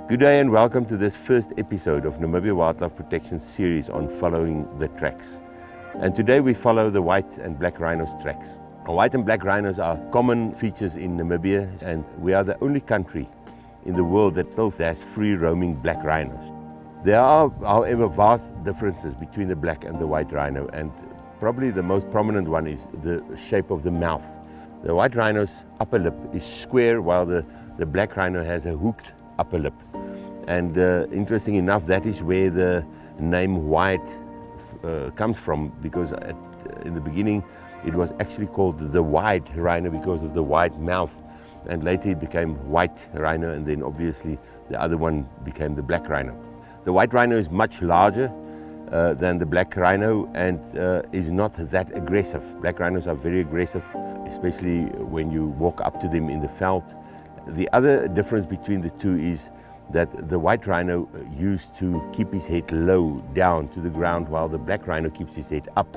Good day and welcome to this first episode of Namibian Wildlife Protection series on following the tracks. And today we follow the white and black rhinos tracks. White and black rhinos are common features in Namibia, and we are the only country in the world that still has free roaming black rhinos. There are, however, vast differences between the black and the white rhino, and probably the most prominent one is the shape of the mouth. The white rhino's upper lip is square, while the black rhino has a hooked upper lip. And interesting enough, that is where the name white comes from, because in the beginning it was actually called the white rhino because of the white mouth, and later it became white rhino, and then obviously the other one became the black rhino. The white rhino is much larger than the black rhino and is not that aggressive. Black rhinos are very aggressive, especially when you walk up to them in the veld. The other difference between the two is that the white rhino used to keep his head low down to the ground, while the black rhino keeps his head up.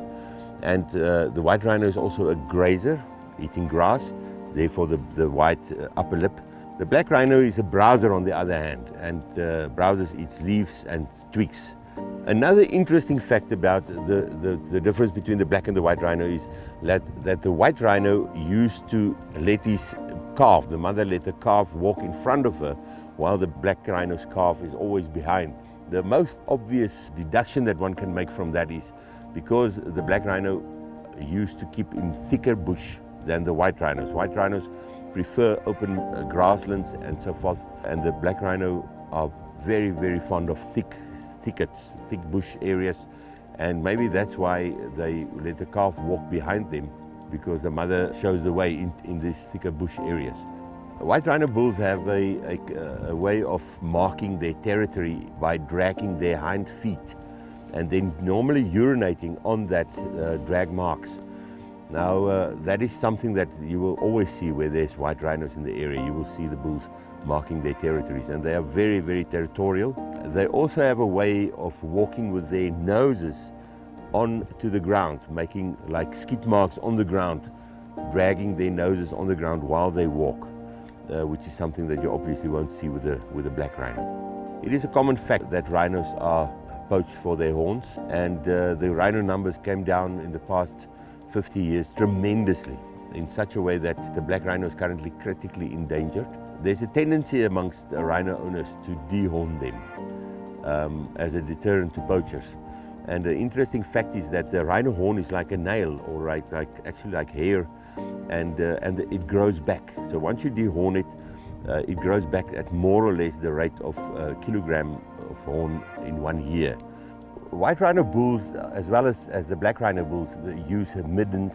And the white rhino is also a grazer, eating grass, therefore the white upper lip. The black rhino is a browser on the other hand, and browsers eats leaves and twigs. Another interesting fact about the difference between the black and the white rhino is that the white rhino used to let his calf, the mother let the calf walk in front of her, while the black rhino's calf is always behind. The most obvious deduction that one can make from that is because the black rhino used to keep in thicker bush than the white rhinos. White rhinos prefer open grasslands and so forth, and the black rhino are very, very fond of thickets, thick bush areas, and maybe that's why they let the calf walk behind them, because the mother shows the way in these thicker bush areas. White rhino bulls have a way of marking their territory by dragging their hind feet and then normally urinating on that drag marks. Now that is something that you will always see where there's white rhinos in the area. You will see the bulls marking their territories, and they are very, very territorial. They also have a way of walking with their noses onto the ground, making like skid marks on the ground, dragging their noses on the ground while they walk. Which is something that you obviously won't see with a black rhino. It is a common fact that rhinos are poached for their horns, and the rhino numbers came down in the past 50 years tremendously, in such a way that the black rhino is currently critically endangered. There's a tendency amongst rhino owners to dehorn them as a deterrent to poachers. And the interesting fact is that the rhino horn is like a nail, or actually like hair, and it grows back. So once you dehorn it, it grows back at more or less the rate of a kilogram of horn in 1 year. White rhino bulls, as well as the black rhino bulls, they use middens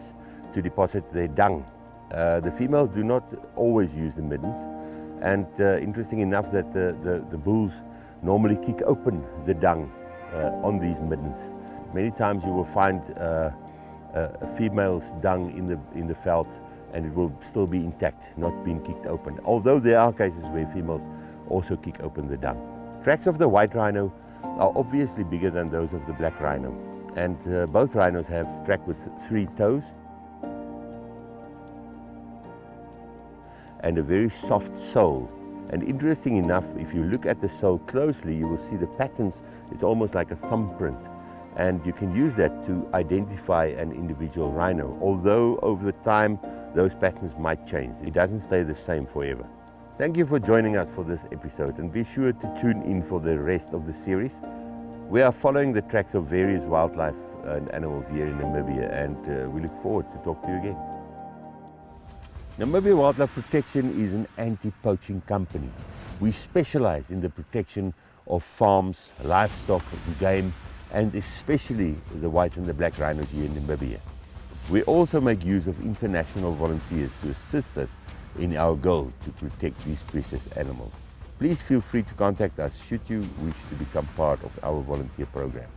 to deposit their dung. The females do not always use the middens, and interesting enough that the bulls normally kick open the dung on these middens. Many times you will find a female's dung in the veld, and it will still be intact, not being kicked open, although there are cases where females also kick open the dung. Tracks of the white rhino are obviously bigger than those of the black rhino, and both rhinos have track with 3 toes and a very soft sole. And interesting enough, if you look at the sole closely, you will see the patterns. It's almost like a thumbprint, and you can use that to identify an individual rhino, although over time those patterns might change. It doesn't stay the same forever. Thank you for joining us for this episode, and be sure to tune in for the rest of the series. We are following the tracks of various wildlife and animals here in Namibia, and we look forward to talk to you again. Namibian Wildlife Protection is an anti-poaching company. We specialize in the protection of farms, livestock, game, and especially the white and the black rhinos here in Namibia. We also make use of international volunteers to assist us in our goal to protect these precious animals. Please feel free to contact us should you wish to become part of our volunteer program.